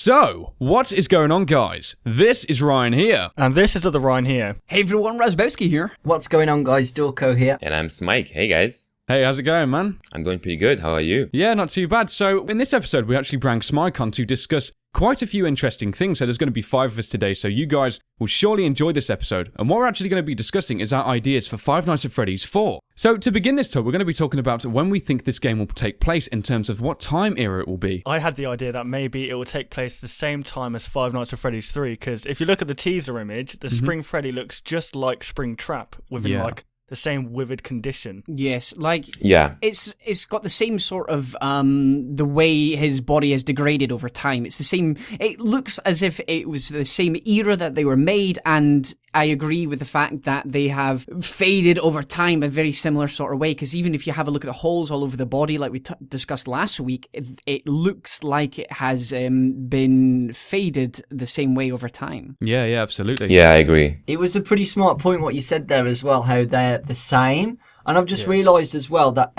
So, what is going on, guys? This is Ryan here. And this is the Ryan here. Hey everyone, Razbowski here. What's going on, guys? Dawkbro here. And I'm Smike. Hey, guys. Hey, how's it going, man? I'm going pretty good. How are you? Yeah, not too bad. So, in this episode, we actually brought Smike on to discuss quite a few interesting things. So there's going to be 5 of us today, so you guys will surely enjoy this episode. And what we're actually going to be discussing is our ideas for Five Nights at Freddy's 4. So to begin this talk, we're going to be talking about when we think this game will take place in terms of what time era it will be. I had the idea that maybe it will take place the same time as Five Nights at Freddy's 3, because if you look at the teaser image, the Spring Freddy looks just like Spring Trap, within like the same withered condition. Yes, it's got the same sort of the way his body has degraded over time. It's the same. It looks as if it was the same era that they were made, and I agree with the fact that they have faded over time a very similar sort of way, because even if you have a look at the holes all over the body like we discussed last week, it looks like it has been faded the same way over time. Yeah, absolutely. Yeah, I agree. It was a pretty smart point what you said there as well, how they're the same. And I've just realised as well that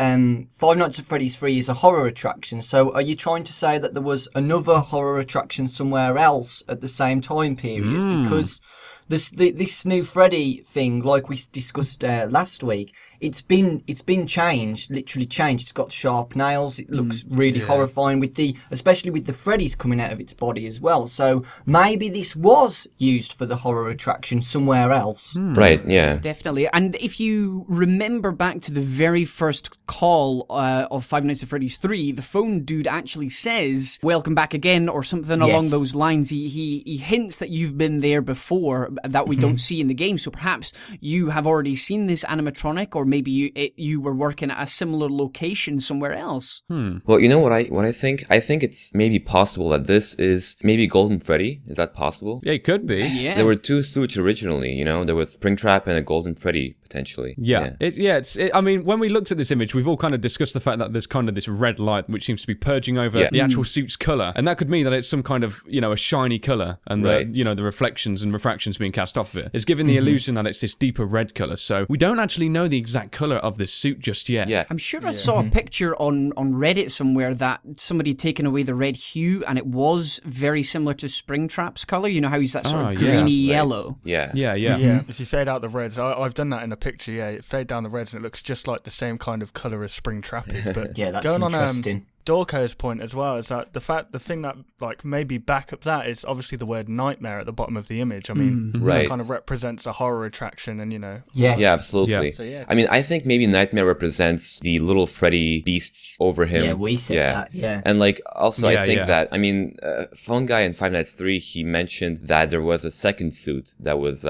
Five Nights at Freddy's 3 is a horror attraction. So are you trying to say that there was another horror attraction somewhere else at the same time period? Because this new Freddy thing, like we discussed last week, it's been changed, literally changed. It's got sharp nails. It looks really horrifying especially with the Freddy's coming out of its body as well. So maybe this was used for the horror attraction somewhere else. Right, yeah. Definitely. And if you remember back to the very first call of Five Nights at Freddy's 3, the phone dude actually says, "Welcome back again," or something along those lines. He hints that you've been there before, that we don't see in the game. So perhaps you have already seen this animatronic, or maybe you were working at a similar location somewhere else. Well, you know what I think? I think it's maybe possible that this is maybe Golden Freddy. Is that possible? Yeah, it could be. Yeah. There were 2 suits originally, you know? There was Springtrap and a Golden Freddy, potentially. I mean, when we looked at this image, we've all kind of discussed the fact that there's kind of this red light which seems to be purging over the actual suit's colour. And that could mean that it's some kind of, a shiny colour, and the reflections and refractions being cast off of it. It's giving the illusion that it's this deeper red colour. So we don't actually know the exact colour of this suit just yet. Yeah. I'm sure I saw a picture on Reddit somewhere that somebody had taken away the red hue, and it was very similar to Springtrap's colour. You know how he's that sort of greeny yellow? Yeah. Yeah. If you fade out the reds, I've done that in a picture, you fade down the reds and it looks just like the same kind of colour as Springtrap is. But Yeah, that's going interesting. On, Dawko's point as well is that the thing that like maybe back up that is obviously the word nightmare at the bottom of the image. I mean, that kind of represents a horror attraction, and Yes. Yeah, absolutely. Yeah. So, I mean, I think maybe Nightmare represents the little Freddy beasts over him. Yeah, we said that, And like, also I think yeah. that, I mean, Phone Guy in Five Nights 3, he mentioned that there was a second suit that was,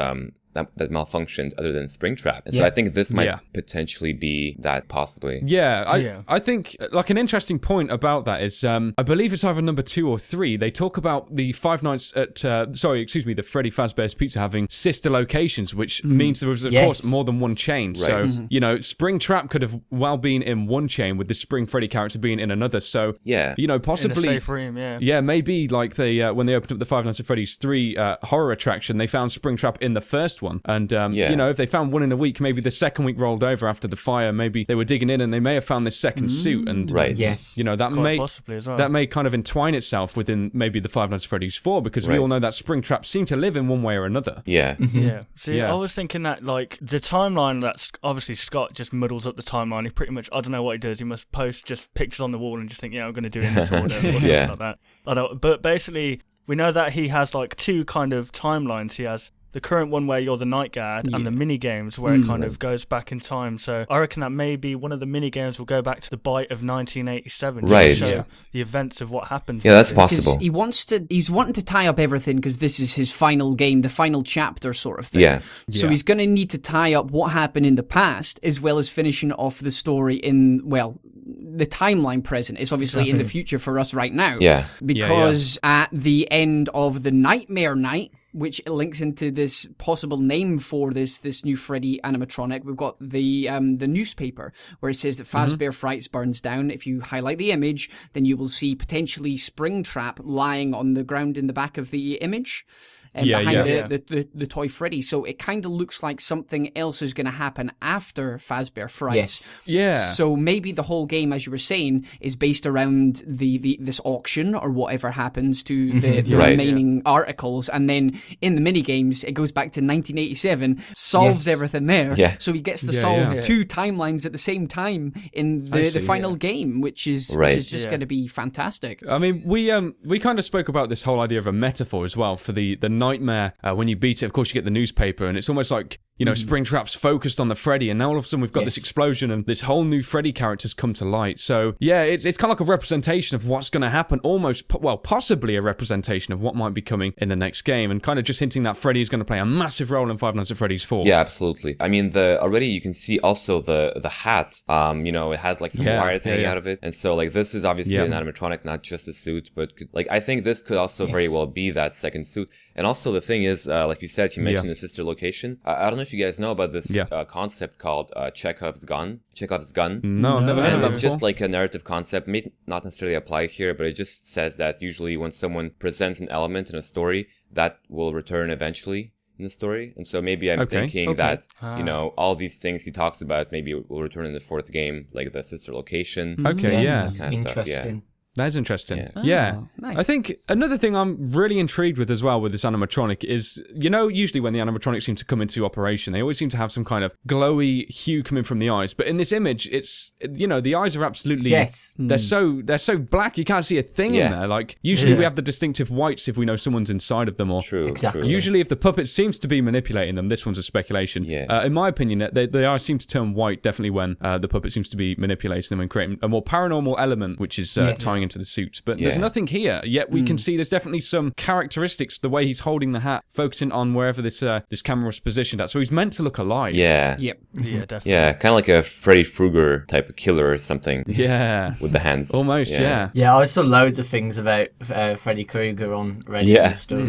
that malfunctioned other than Springtrap. And so I think this might potentially be that, possibly. I think like an interesting point about that is I believe it's either number 2 or 3. They talk about the Five Nights at the Freddy Fazbear's Pizza having sister locations, which means there was of course more than one chain. Right. So Springtrap could have well been in one chain with the Spring Freddy character being in another. So possibly in a safe room, maybe like they when they opened up the Five Nights at Freddy's 3 horror attraction, they found Springtrap in the first one. And, if they found one in a week, maybe the second week rolled over after the fire, maybe they were digging in and they may have found this second suit. And, that may kind of entwine itself within maybe the Five Nights at Freddy's 4, because we all know that Springtrap seem to live in one way or another. Yeah. See, I was thinking that, like, the timeline, that's obviously Scott just muddles up the timeline. He pretty much, I don't know what he does. He must post just pictures on the wall and just think, I'm going to do it in this order or something like that. But basically, we know that he has, like, 2 kind of timelines. He has the current one where you're the night guard, and the mini games where it kind of goes back in time. So I reckon that maybe one of the mini games will go back to the bite of 1987, right? To show the events of what happened. Yeah, that's possible. He's wanting to tie up everything because this is his final game, the final chapter sort of thing. Yeah. So he's going to need to tie up what happened in the past as well as finishing off the story in the timeline present. It's obviously in the future for us right now. Yeah. Because at the end of the Nightmare Night, which links into this possible name for this new Freddy animatronic, we've got the newspaper where it says that Fazbear Frights burns down. If you highlight the image, then you will see potentially Springtrap lying on the ground in the back of the image. behind the toy Freddy. So it kind of looks like something else is going to happen after Fazbear Frights. Yes. Yeah. So maybe the whole game game, as you were saying, is based around this auction or whatever happens to the remaining articles, and then in the mini games it goes back to 1987, solves everything there. Yeah. So he gets to solve two timelines at the same time in the final game, which is just going to be fantastic. I mean, we kind of spoke about this whole idea of a metaphor as well for the nightmare. When you beat it, of course, you get the newspaper, and it's almost like, you know, Springtrap's focused on the Freddy, and now all of a sudden we've got this explosion, and this whole new Freddy character's come to light. So, yeah, it's kind of like a representation of what's going to happen, possibly a representation of what might be coming in the next game, and kind of just hinting that Freddy is going to play a massive role in Five Nights at Freddy's 4. Yeah, absolutely. I mean, already you can see also the hat, you know, it has like some wires hanging out of it, and so like this is obviously an animatronic, not just a suit, but I think this could also very well be that second suit. And also the thing is, like you said, you mentioned the sister location. I don't know if you guys know about this concept called Chekhov's gun. No, never heard of that It's before. just like a narrative concept, may not necessarily apply here, but it just says that usually when someone presents an element in a story, that will return eventually in the story. And so maybe I'm thinking that, you know, all these things he talks about maybe will return in the fourth game, like the sister location. Okay, Interesting. That's interesting. Nice. I think another thing I'm really intrigued with as well with this animatronic is, you know, usually when the animatronics seem to come into operation, they always seem to have some kind of glowy hue coming from the eyes. But in this image, it's, you know, the eyes are absolutely, they're so black, you can't see a thing in there. Like, usually we have the distinctive whites if we know someone's inside of them. Or True. Usually if the puppet seems to be manipulating them, this one's a speculation. In my opinion, the eyes seem to turn white definitely when the puppet seems to be manipulating them and creating a more paranormal element, which is tying into the suits. But there's nothing here, yet we can see there's definitely some characteristics, the way he's holding the hat, focusing on wherever this camera was positioned at. So he's meant to look alive. Yeah, definitely. Yeah, kind of like a Freddy Krueger type of killer or something. Yeah. With the hands. Almost, yeah. Yeah, I saw loads of things about Freddy Krueger on Reddit and stuff.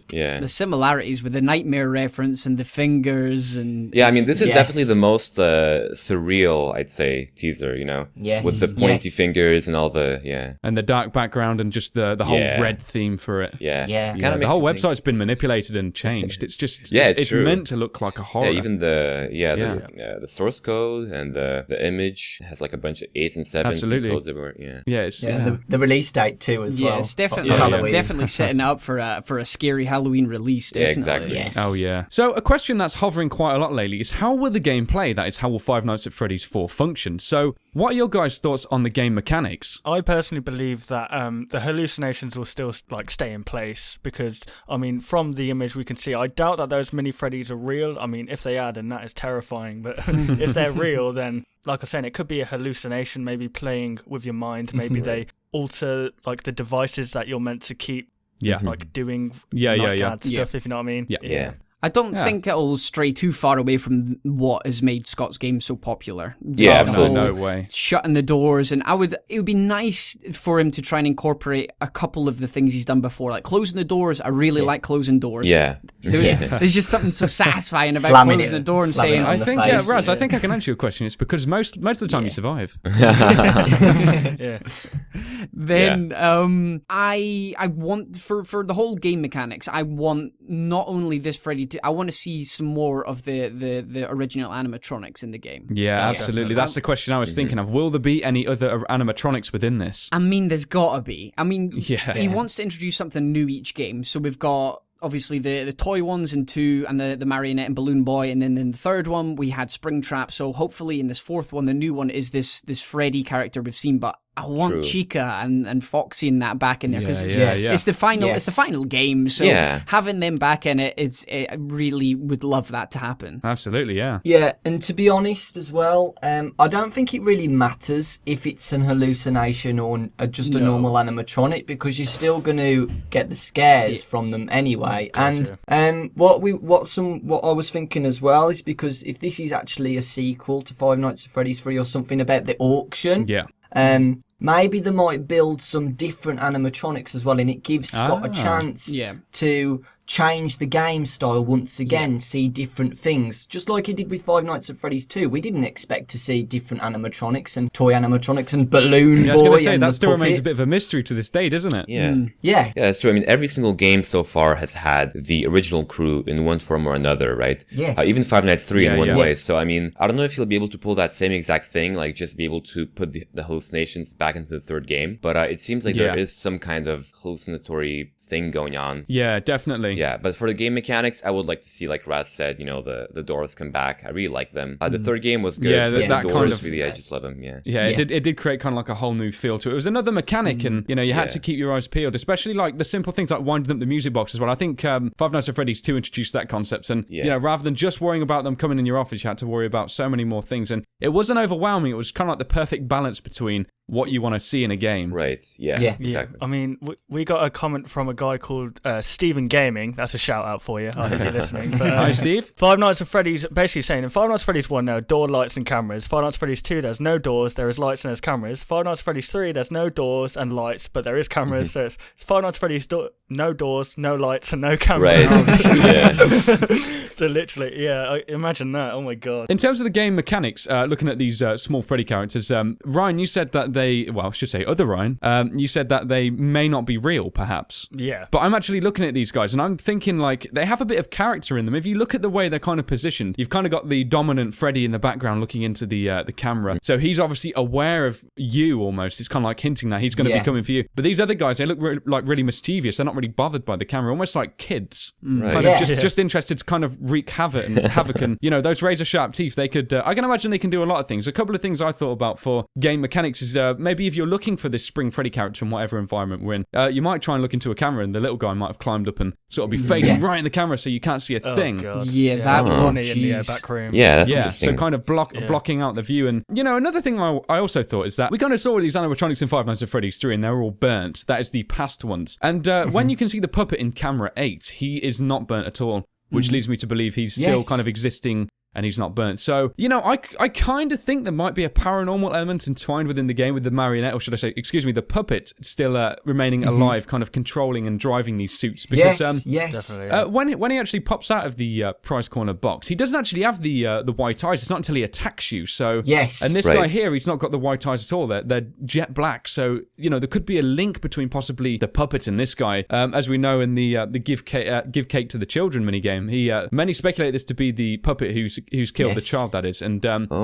The similarities with the nightmare reference and the fingers and... Yeah, I mean, this is definitely the most surreal, I'd say, teaser, you know? Yes. With the pointy fingers and all the, And the dark background and just the whole red theme for it. The whole website's been manipulated and changed. It's just it's meant to look like a horror. Yeah, even the source code and the image has like a bunch of 8s and 7s and codes everywhere. The release date too as well. Yeah, it's definitely setting up for a scary Halloween release. Definitely. Exactly. Yes. Oh yeah. So a question that's hovering quite a lot lately is how will the game play? That is, how will Five Nights at Freddy's 4 function? So what are your guys' thoughts on the game mechanics? I personally believe that the hallucinations will still like stay in place because, I mean, from the image we can see, I doubt that those mini Freddys are real. I mean, if they are, then that is terrifying. But if they're real, then, like I was saying, it could be a hallucination, maybe playing with your mind. Maybe they alter like the devices that you're meant to keep like doing bad stuff, if you know what I mean. Yeah. I don't think it'll stray too far away from what has made Scott's game so popular. Yeah, absolutely. No way. Shutting the doors, and it would be nice for him to try and incorporate a couple of the things he's done before, like closing the doors. I really like closing doors. Yeah. There's just something so satisfying about closing the door and saying, I think, Raz, I think I can answer your question. It's because most of the time you survive. Then I want for the whole game mechanics, I want not only this Freddy I want to see some more of the original animatronics in the game. Yeah, absolutely. That's the question I was thinking of. Will there be any other animatronics within this? I mean, there's gotta be. I mean, he wants to introduce something new each game. So we've got obviously the toy ones in 2 and the marionette and balloon boy, and then in the third one we had Springtrap. So hopefully in this fourth one, the new one is this Freddy character we've seen, but I want Chica and Foxy and that back in there because it's the final game. So having them back in it, I really would love that to happen. Absolutely, yeah. Yeah, and to be honest as well, I don't think it really matters if it's an hallucination or just a normal animatronic because you're still going to get the scares from them anyway. Gotcha. And what I was thinking as well is because if this is actually a sequel to Five Nights at Freddy's 3 or something about the auction, maybe they might build some different animatronics as well, and it gives Scott a chance to change the game style once again, see different things, just like he did with Five Nights at Freddy's 2. We didn't expect to see different animatronics and toy animatronics and balloon boy. I was going to say, and that still puppet. remains a bit of a mystery to this day, doesn't it? Yeah. Yeah, that's true. I mean, every single game so far has had the original crew in one form or another, right? Yes. Even Five Nights 3 in one way. So, I mean, I don't know if you'll be able to pull that same exact thing, like just be able to put the hallucinations back into the third game. But it seems like there is some kind of hallucinatory thing going on. Yeah, definitely. Yeah, but for the game mechanics, I would like to see, like Raz said, the doors come back. I really like them. The third game was good. Yeah, but that the kind doors, of, really, I just love them. Yeah. Yeah, it did create kind of like a whole new feel to it. It was another mechanic, and you had to keep your eyes peeled, especially like the simple things like winding up the music box as well. I think Five Nights at Freddy's 2 introduced that concept, and rather than just worrying about them coming in your office, you had to worry about so many more things, and it wasn't overwhelming. It was kind of like the perfect balance between what you want to see in a game. Right. Yeah. Exactly. I mean, we got a comment from a guy called Stephen Gaming. That's a shout out for you. I hope you're listening. But, Hi, Steve. Five Nights at Freddy's, basically saying in Five Nights at Freddy's 1, there are door, lights, and cameras. Five Nights at Freddy's 2, there's no doors, there is lights and there's cameras. Five Nights at Freddy's 3, there's no doors and lights, but there is cameras. So it's Five Nights at Freddy's no doors, no lights, and no cameras. Right. So literally, imagine that. Oh my god. In terms of the game mechanics, looking at these small Freddy characters, Ryan, you said that I should say other Ryan, you said that they may not be real, perhaps. Yeah. But I'm actually looking at these guys, and I'm thinking, like, they have a bit of character in them. If you look at the way they're kind of positioned, you've kind of got the dominant Freddy in the background looking into the camera. So he's obviously aware of you, almost. It's kind of like hinting that he's going to be coming for you. But these other guys, they look like really mischievous. They're not really bothered by the camera, almost like kids. Kind of just interested to kind of wreak havoc and those razor sharp teeth, they could I can imagine they can do a lot of things. A couple of things I thought about for game mechanics is maybe if you're looking for this Spring Freddy character in whatever environment we're in, you might try and look into a camera, and the little guy might have climbed up and sort of be facing right in the camera so you can't see a thing. God. That one in the back room. Yeah, that's interesting. So kind of blocking out the view. And another thing I also thought is that we kind of saw these animatronics in Five Nights at Freddy's 3, and they're all burnt. That is the past ones. And when you can see the puppet in camera 8, he is not burnt at all, which leads me to believe he's still kind of existing and he's not burnt. So, I kind of think there might be a paranormal element entwined within the game with the marionette, or should I say, the puppet still remaining alive, kind of controlling and driving these suits. Because, yes. Definitely. When he actually pops out of the prize corner box, he doesn't actually have the white eyes. It's not until he attacks you. So, yes. And this guy here, he's not got the white eyes at all. They're jet black. So, there could be a link between possibly the puppet and this guy. As we know in the Give Cake to the Children minigame, many speculate this to be the puppet who's killed the child, that is. And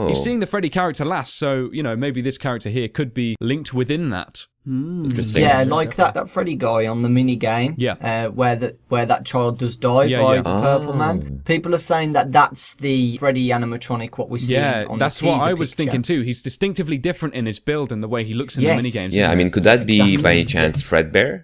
he's seeing the Freddy character last, so, maybe this character here could be linked within that. Interesting. Yeah, like that Freddy guy on the mini game. Yeah. Where that child does die by the purple man. People are saying that that's the Freddy animatronic what we're seeing on the that's what I was picture. thinking too. He's distinctly different in his build and the way he looks in the mini games. Yeah, I mean, could that be by any chance Fredbear?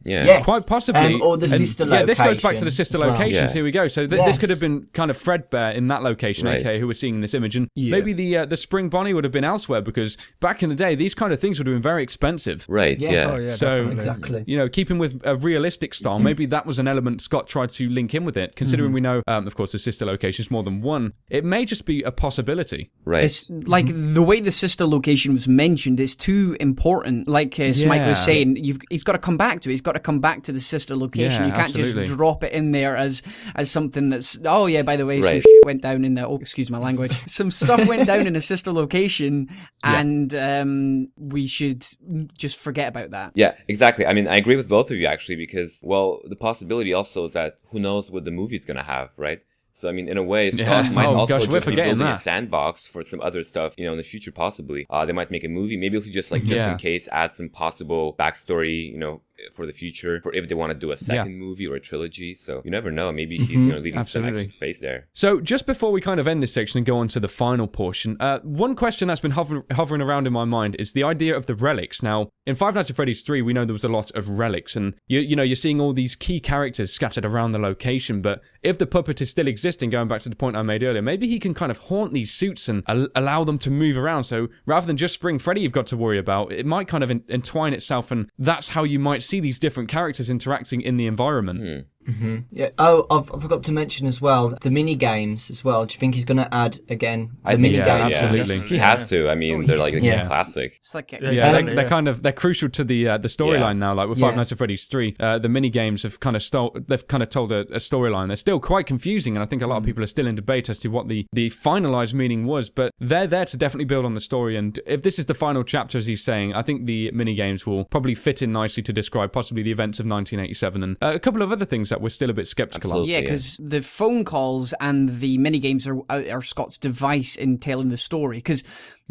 Yeah. Yes. Quite possibly. Or the sister location. Yeah, this goes back to the sister locations. Yeah. Here we go. So this could have been kind of Fredbear in that location, aka who we're seeing in this image. And maybe the Spring Bonnie would have been elsewhere, because back in the day, these kind of things would have been very expensive. Right, yeah. Oh, yeah, so, definitely. Exactly. Keeping with a realistic style, maybe that was an element Scott tried to link in with it. Considering we know, of course, the sister locations more than one, it may just be a possibility. Right. It's like the way the sister location was mentioned is too important. Like Smike was saying, he's got to come back to it. He's got to come back to the sister location. You can't just drop it in there as something that's, by the way, some shit went down in the, excuse my language, some stuff went down in a sister location, and we should just forget about that. Yeah, exactly. I mean, I agree with both of you, actually, because, well, the possibility also is that who knows what the movie's going to have, right? So, I mean, in a way, Scott might also just be building a sandbox for some other stuff, in the future, possibly. They might make a movie. Maybe he'll just in case, add some possible backstory, for the future, for if they want to do a second movie or a trilogy. So you never know. Maybe he's going to leave some extra space there. So just before we kind of end this section and go on to the final portion, one question that's been hovering around in my mind is the idea of the relics. Now, in Five Nights at Freddy's 3, we know there was a lot of relics, and you're seeing all these key characters scattered around the location. But if the puppet is still existing, going back to the point I made earlier, maybe he can kind of haunt these suits and allow them to move around. So rather than just Spring Freddy you've got to worry about, it might kind of entwine itself, and that's how you might see these different characters interacting in the environment. Mm-hmm. Yeah. Oh, I forgot to mention as well the mini games as well. Do you think he's going to add again? I think so. Yeah, absolutely. He has to. I mean, they're like a classic. It's like they're crucial to the storyline now. Like with Five Nights at Freddy's 3, the mini games have kind of told a storyline. They're still quite confusing, and I think a lot of people are still in debate as to what the finalized meaning was. But they're there to definitely build on the story. And if this is the final chapter, as he's saying, I think the mini games will probably fit in nicely to describe possibly the events of 1987 and a couple of other things that we're still a bit skeptical of. Yeah, because the phone calls and the minigames are Scott's device in telling the story. Because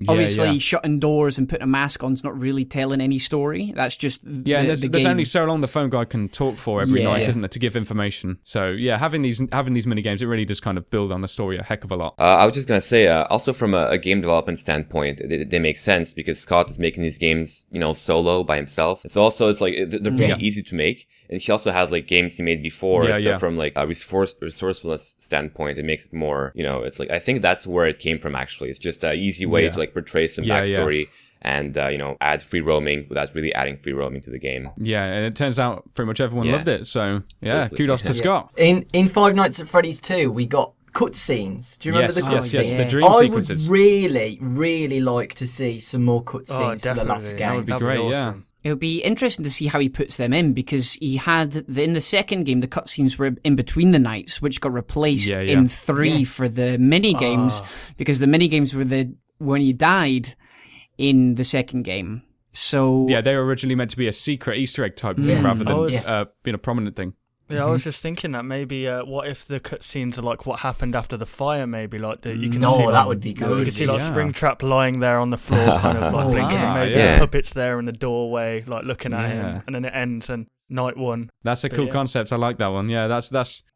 obviously shutting doors and putting a mask on is not really telling any story. That's just there's only so long the phone guy can talk for every night, isn't there, to give information. So having these minigames, it really does kind of build on the story a heck of a lot. I was just gonna say, also from a game development standpoint, they make sense because Scott is making these games, solo by himself. It's like they're pretty easy to make, and he also has like games he made before. So from like a resourcefulness standpoint, it makes it more, it's like I think that's where it came from. Actually, it's just an easy way to like portray some backstory. And, add free roaming without really adding free roaming to the game. Yeah, and it turns out pretty much everyone loved it. So, kudos to Scott. In Five Nights at Freddy's 2, we got cutscenes. Do you remember the cutscenes? Yes, the dream sequences. I would really, really like to see some more cutscenes for the last game. That would be great, awesome. It would be interesting to see how he puts them in, because he had in the second game the cutscenes were in between the nights, which got replaced in 3 for the mini games, because the mini games were when he died in the second game. So they were originally meant to be a secret Easter egg type thing rather than being a prominent thing. Yeah, I was just thinking that maybe what if the cutscenes are like what happened after the fire? Maybe like you can see that would be good. You can see like Springtrap lying there on the floor, kind of like blinking, and maybe puppets there in the doorway, like looking at him, and then it ends and night one. That's a cool concept. I like that one. Yeah,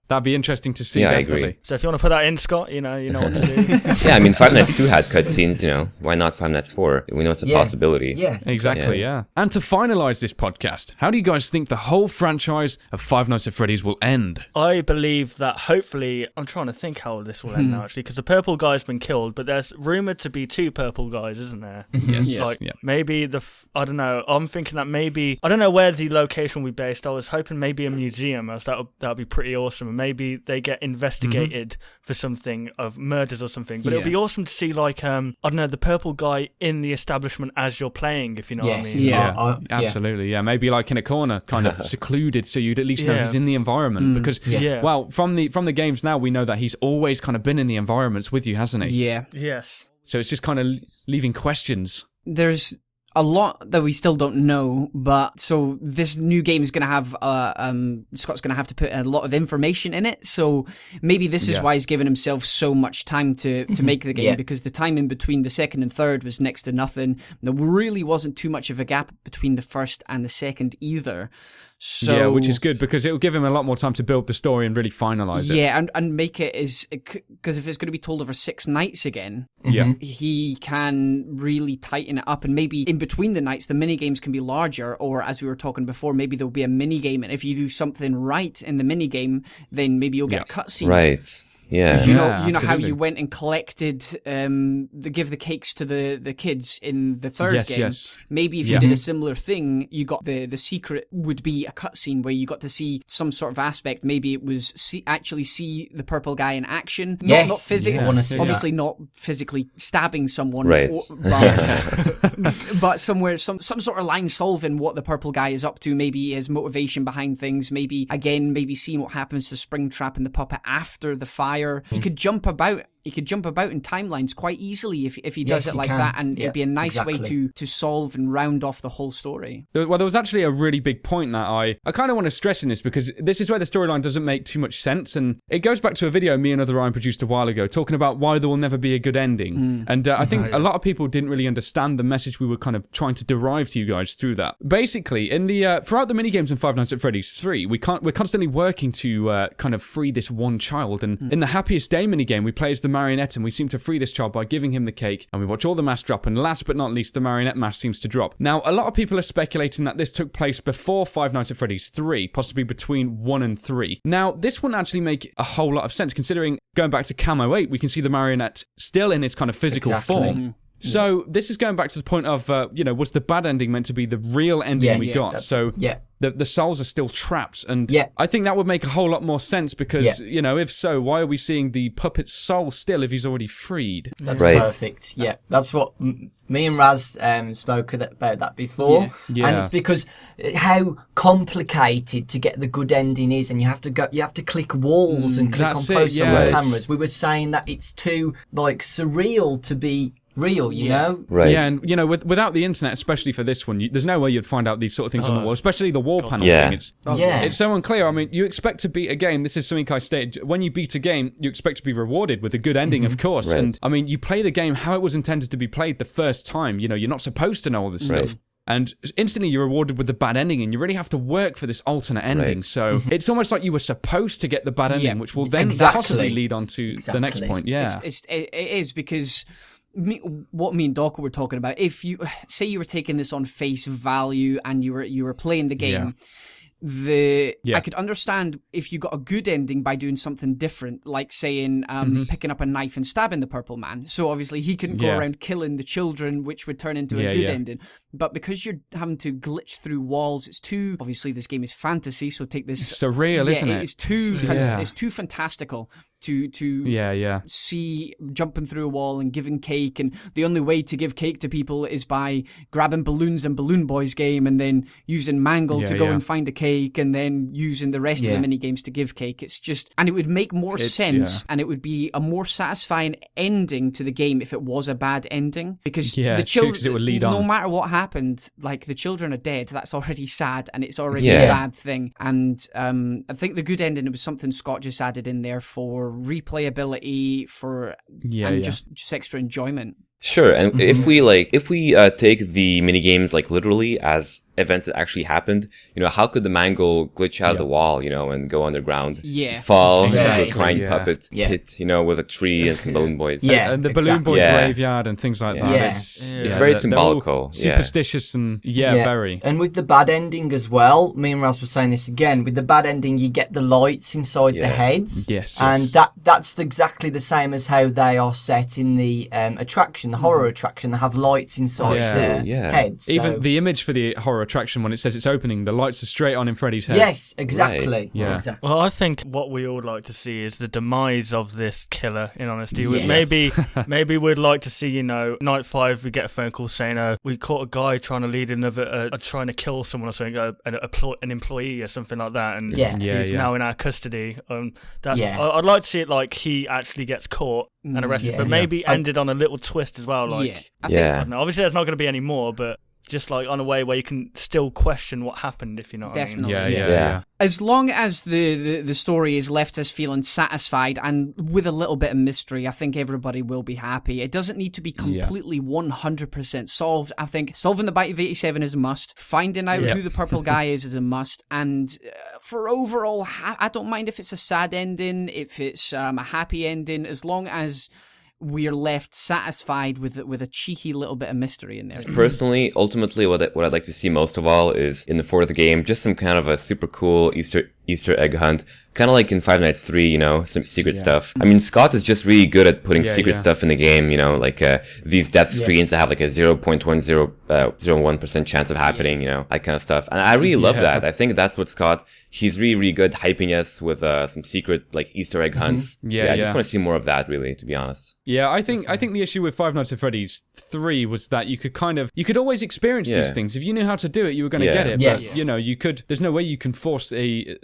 that'd be interesting to see. Yeah, definitely. I agree. So if you want to put that in, Scott, you know what to do. Yeah, I mean, Five Nights 2 had cutscenes. Why not Five Nights 4? We know it's a possibility. Yeah, exactly. Yeah. And to finalize this podcast, how do you guys think the whole franchise of Five Nights at Freddy's will end? I believe that hopefully, I'm trying to think how this will end now, actually, because the purple guy's been killed, but there's rumored to be 2 purple guys, isn't there? Yes. Like maybe I don't know. I'm thinking that maybe I don't know where the location will be based. I was hoping maybe a museum, as that would be pretty awesome, and maybe they get investigated for something of murders or something. But it would be awesome to see like I don't know, the purple guy in the establishment as you're playing, if you know what I mean. Yeah, absolutely. Yeah, maybe like in a corner, kind of secluded, so you'd at least know he's in the environment. Because well, from the games now, we know that he's always kind of been in the environments with you, hasn't he? Yeah. Yes. So it's just kind of leaving questions. There's a lot that we still don't know, but so this new game is going to have Scott's going to have to put a lot of information in it, so maybe this is why he's given himself so much time to make the game, because the time in between the second and third was next to nothing. There really wasn't too much of a gap between the first and the second either. So, which is good, because it will give him a lot more time to build the story and really finalize it. Yeah, and make it because if it's going to be told over 6 nights again, he can really tighten it up, and maybe in between the nights the mini games can be larger, or as we were talking before, maybe there'll be a mini game, and if you do something right in the mini game, then maybe you'll get a cutscene. Right. Yeah. Because you know how you went and collected give the cakes to the kids in the third game. Yes. Maybe if you did a similar thing, you got the secret would be a cutscene where you got to see some sort of aspect. Maybe it was actually see the purple guy in action. Yes. Not physically, obviously not physically stabbing someone. Right. But somewhere, some sort of line solving what the purple guy is up to. Maybe his motivation behind things. Maybe seeing what happens to Springtrap and the puppet after the fire. He could jump about. He could jump about in timelines quite easily if he does it like that, and it'd be a nice way to solve and round off the whole story. Well, there was actually a really big point that I kind of want to stress in this, because this is where the storyline doesn't make too much sense, and it goes back to a video me and Other Ryan produced a while ago talking about why there will never be a good ending. And I think a lot of people didn't really understand the message we were kind of trying to derive to you guys through that. Basically, in the throughout the minigames in Five Nights at Freddy's 3, we're constantly working to kind of free this one child, and in the Happiest Day minigame, we play as the marionette, and we seem to free this child by giving him the cake, and we watch all the masks drop, and last but not least, the marionette mask seems to drop. Now, a lot of people are speculating that this took place before Five Nights at Freddy's 3, possibly between 1 and 3. Now, this wouldn't actually make a whole lot of sense, considering going back to Camo 8, we can see the marionette still in its kind of physical form. So this is going back to the point of, was the bad ending meant to be the real ending we got? So the souls are still trapped. And I think that would make a whole lot more sense because, if so, why are we seeing the puppet's soul still if he's already freed? That's perfect. Yeah, that's what me and Raz spoke about that before. Yeah. And it's because how complicated to get the good ending is, and you have to click walls and click on posts on the cameras. We were saying that it's too surreal to be real, you know? Right. Yeah, and without the internet, especially for this one, there's no way you'd find out these sort of things on the wall, especially the wall panel thing. It's so unclear. I mean, you expect to beat a game, this is something I stated, when you beat a game, you expect to be rewarded with a good ending, of course. Right. And I mean, you play the game how it was intended to be played the first time. You're not supposed to know all this stuff. And instantly you're rewarded with the bad ending, and you really have to work for this alternate ending. So it's almost like you were supposed to get the bad ending, which will then possibly lead on to the next point. Yeah. It is because what me and Doc were talking about, if you say you were taking this on face value and you were playing the game, I could understand if you got a good ending by doing something different, like saying picking up a knife and stabbing the purple man. So obviously he couldn't go around killing the children, which would turn into a good ending. But because you're having to glitch through walls, it's too, obviously this game is fantasy, so take this... It's surreal, isn't it? It's too fantastical to see jumping through a wall and giving cake, and the only way to give cake to people is by grabbing balloons in Balloon Boys game and then using Mangle to go and find a cake, and then using the rest of the mini games to give cake. It's just, and it would make more sense, and it would be a more satisfying ending to the game if it was a bad ending, because the children, it would lead on. No matter what happened, like the children are dead, that's already sad, and it's already a bad thing. And I think the good ending, it was something Scott just added in there for replayability, for just extra enjoyment. Sure, and if we take the mini games literally as events that actually happened, how could the Mangle glitch out of the wall, and go underground, fall into a crying puppet pit, with a tree and some Balloon Boys, and the Balloon Boy graveyard and things like that. It's very symbolical, superstitious, and very. And with the bad ending as well, me and Raz were saying this again. With the bad ending, you get the lights inside the heads, and that's exactly the same as how they are set in the attraction. The horror attraction, they have lights inside their heads. So. Even the image for the horror attraction, when it says it's opening, the lights are straight on in Freddy's head. Yes, exactly. Right. Yeah. Exactly. Well, I think what we all like to see is the demise of this killer, in honesty. Yes. Maybe we'd like to see, night 5, we get a phone call saying, we caught a guy trying to lead another, trying to kill someone or something, an employee or something like that, and he's now in our custody. I'd like to see it like he actually gets caught and arrested, but maybe ended on a little twist as well. I don't know, obviously there's not going to be any more, but just on a way where you can still question what happened, if you know what I mean. Yeah. As long as the story is left us feeling satisfied and with a little bit of mystery, I think everybody will be happy. It doesn't need to be completely 100% solved. I think solving the Bite of 87 is a must. Finding out who the purple guy is a must. And for overall, I don't mind if it's a sad ending, if it's a happy ending, as long as we are left satisfied with a cheeky little bit of mystery in there. Personally, ultimately, what I'd like to see most of all is in the 4th game, just some kind of a super cool Easter egg hunt. Kind of like in Five Nights 3, some secret stuff. I mean, Scott is just really good at putting secret stuff in the game, these death screens that have a 0.01% chance of happening, that kind of stuff. And I really love that. I think that's what Scott, he's really, really good hyping us with some secret Easter egg hunts. I just want to see more of that, really, to be honest. Yeah, I think the issue with Five Nights at Freddy's 3 was that you could always experience these things. If you knew how to do it, you were going to get it. Yes. But, there's no way you can force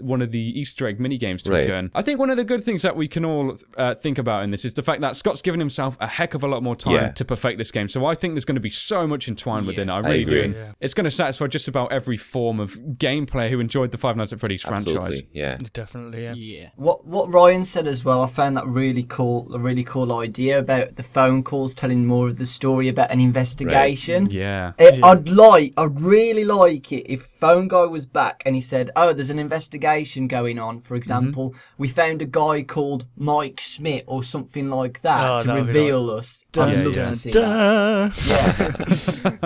one of the Easter egg mini games to occur. I think one of the good things that we can all think about in this is the fact that Scott's given himself a heck of a lot more time to perfect this game. So I think there's going to be so much entwined within it. I really do. Yeah. It's going to satisfy just about every form of gameplayer who enjoyed the Five Nights at Freddy's franchise. Yeah, definitely. Yeah. What Ryan said as well, I found that really cool. A really cool idea about the phone calls telling more of the story about an investigation. Right. Yeah. I'd really like it if Phone Guy was back and he said, "Oh, there's an investigation investigation going on. For example, we found a guy called Mike Schmidt or something like that to reveal us. I'd love to see that.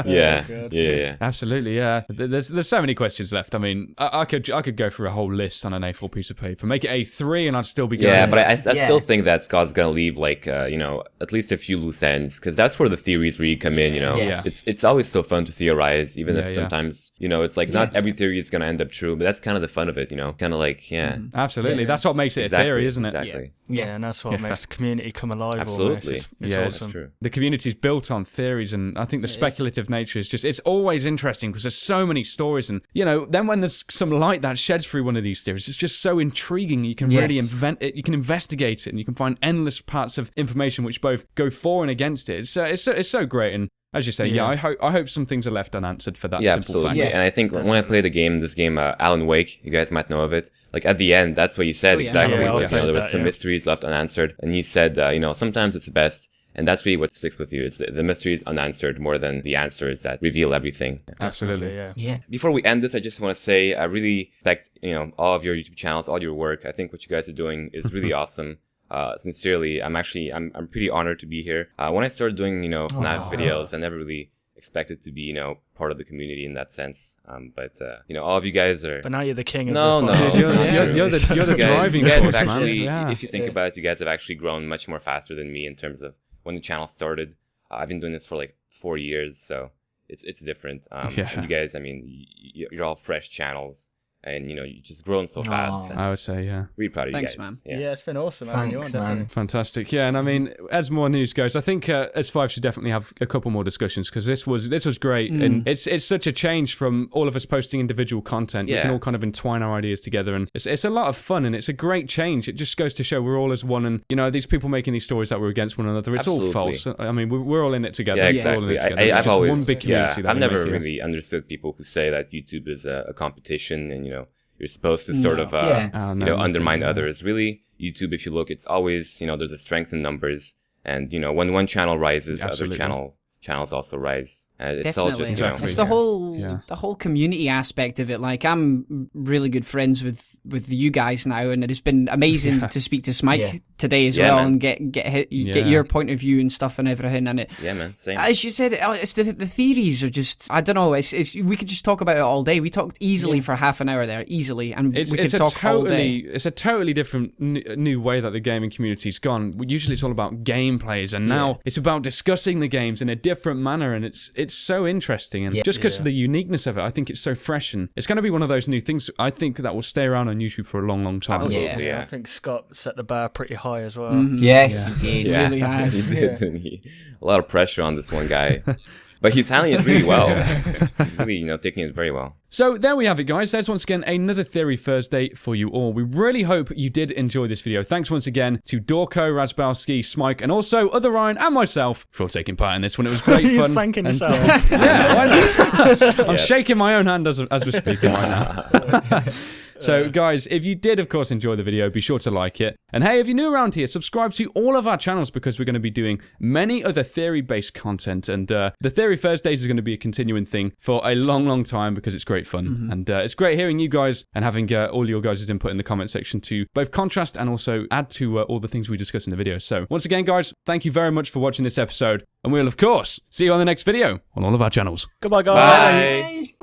Yeah. Absolutely, yeah. There's so many questions left. I mean, I could go through a whole list on an A4 piece of paper, make it A3, and I'd still be going. Yeah, but I still think that Scott's gonna leave like at least a few loose ends, because that's where the theories really come in. It's always so fun to theorize, even if sometimes it's like not every theory is gonna end up true, but that's kind of the fun of it. Kind of like absolutely. That's what makes it a theory, isn't it? Exactly. Yeah, and that's what makes the community come alive. Absolutely. It's yeah, awesome. it's true. The community's built on theories, and I think the speculative nature is it's always interesting because there's so many stories, and then when there's some light that sheds through one of these theories, it's just so intriguing. You can really invent it, you can investigate it, and you can find endless parts of information which both go for and against it. It's so great, and as you say, I hope some things are left unanswered for that simple absolutely. fact. And I think when I played this game, Alan Wake, you guys might know of it. Like at the end, that's what you said exactly. There was some mysteries left unanswered, and he said, sometimes it's best. And that's really what sticks with you. It's the mysteries unanswered more than the answers that reveal everything. Absolutely, yeah. Before we end this, I just want to say I really respect, all of your YouTube channels, all your work. I think what you guys are doing is really awesome. Sincerely, I'm pretty honored to be here. When I started doing, FNAF videos, I never really expected to be, part of the community in that sense. But all of you guys are. But now you're the king of the you're the driving force, actually, man. if you think about it, you guys have actually grown much more faster than me in terms of when the channel started. I've been doing this for like 4 years, so it's different. And you guys, you're all fresh channels. And you've just grown so fast. I would say, Really proud of you guys. Thanks, man. Yeah, it's been awesome. Thanks, man. Fantastic. Yeah, and as more news goes, I think S5 should definitely have a couple more discussions, because this was great, and it's such a change from all of us posting individual content. We can all kind of entwine our ideas together, and it's a lot of fun, and it's a great change. It just goes to show we're all as one, and these people making these stories that we're against one another, it's all false. I mean, we're all in it together. Yeah, exactly. I've always one big community. I've never really understood people who say that YouTube is a competition, and you're supposed to sort of, undermine others. Really, YouTube, if you look, it's always, there's a strength in numbers. And, when one channel rises, other channels also rise. It's all just, it's the whole community aspect of it. Like, I'm really good friends with you guys now, and it has been amazing to speak to Smike today as well, man. And get your point of view and stuff and everything. And same. As you said, it's the theories are just, I don't know, it's we could just talk about it all day. We talked easily for half an hour there, easily, and we could talk all day. It's a totally different new way that the gaming community's gone. Usually it's all about gameplays, and now it's about discussing the games in a different manner, and it's so interesting, and just because of the uniqueness of it, I think it's so fresh, and it's going to be one of those new things I think that will stay around on YouTube for a long, long time. Absolutely, I think Scott set the bar pretty high as well. Yes, he did. He really has. He did, didn't he? A lot of pressure on this one guy. But he's handling it really well. He's really, taking it very well. So there we have it, guys. There's once again another Theory Thursday for you all. We really hope you did enjoy this video. Thanks once again to Dorko, Razbowski, Smike, and also Other Ryan and myself for taking part in this one. It was great fun. You're thanking yourself. Why not? I'm shaking my own hand as we're speaking right now. So, guys, if you did, of course, enjoy the video, be sure to like it. And hey, if you're new around here, subscribe to all of our channels, because we're going to be doing many other theory-based content. And the Theory Thursdays is going to be a continuing thing for a long, long time, because it's great fun. And it's great hearing you guys and having all your guys' input in the comment section to both contrast and also add to all the things we discuss in the video. So, once again, guys, thank you very much for watching this episode. And we'll, of course, see you on the next video on all of our channels. Goodbye, guys. Bye.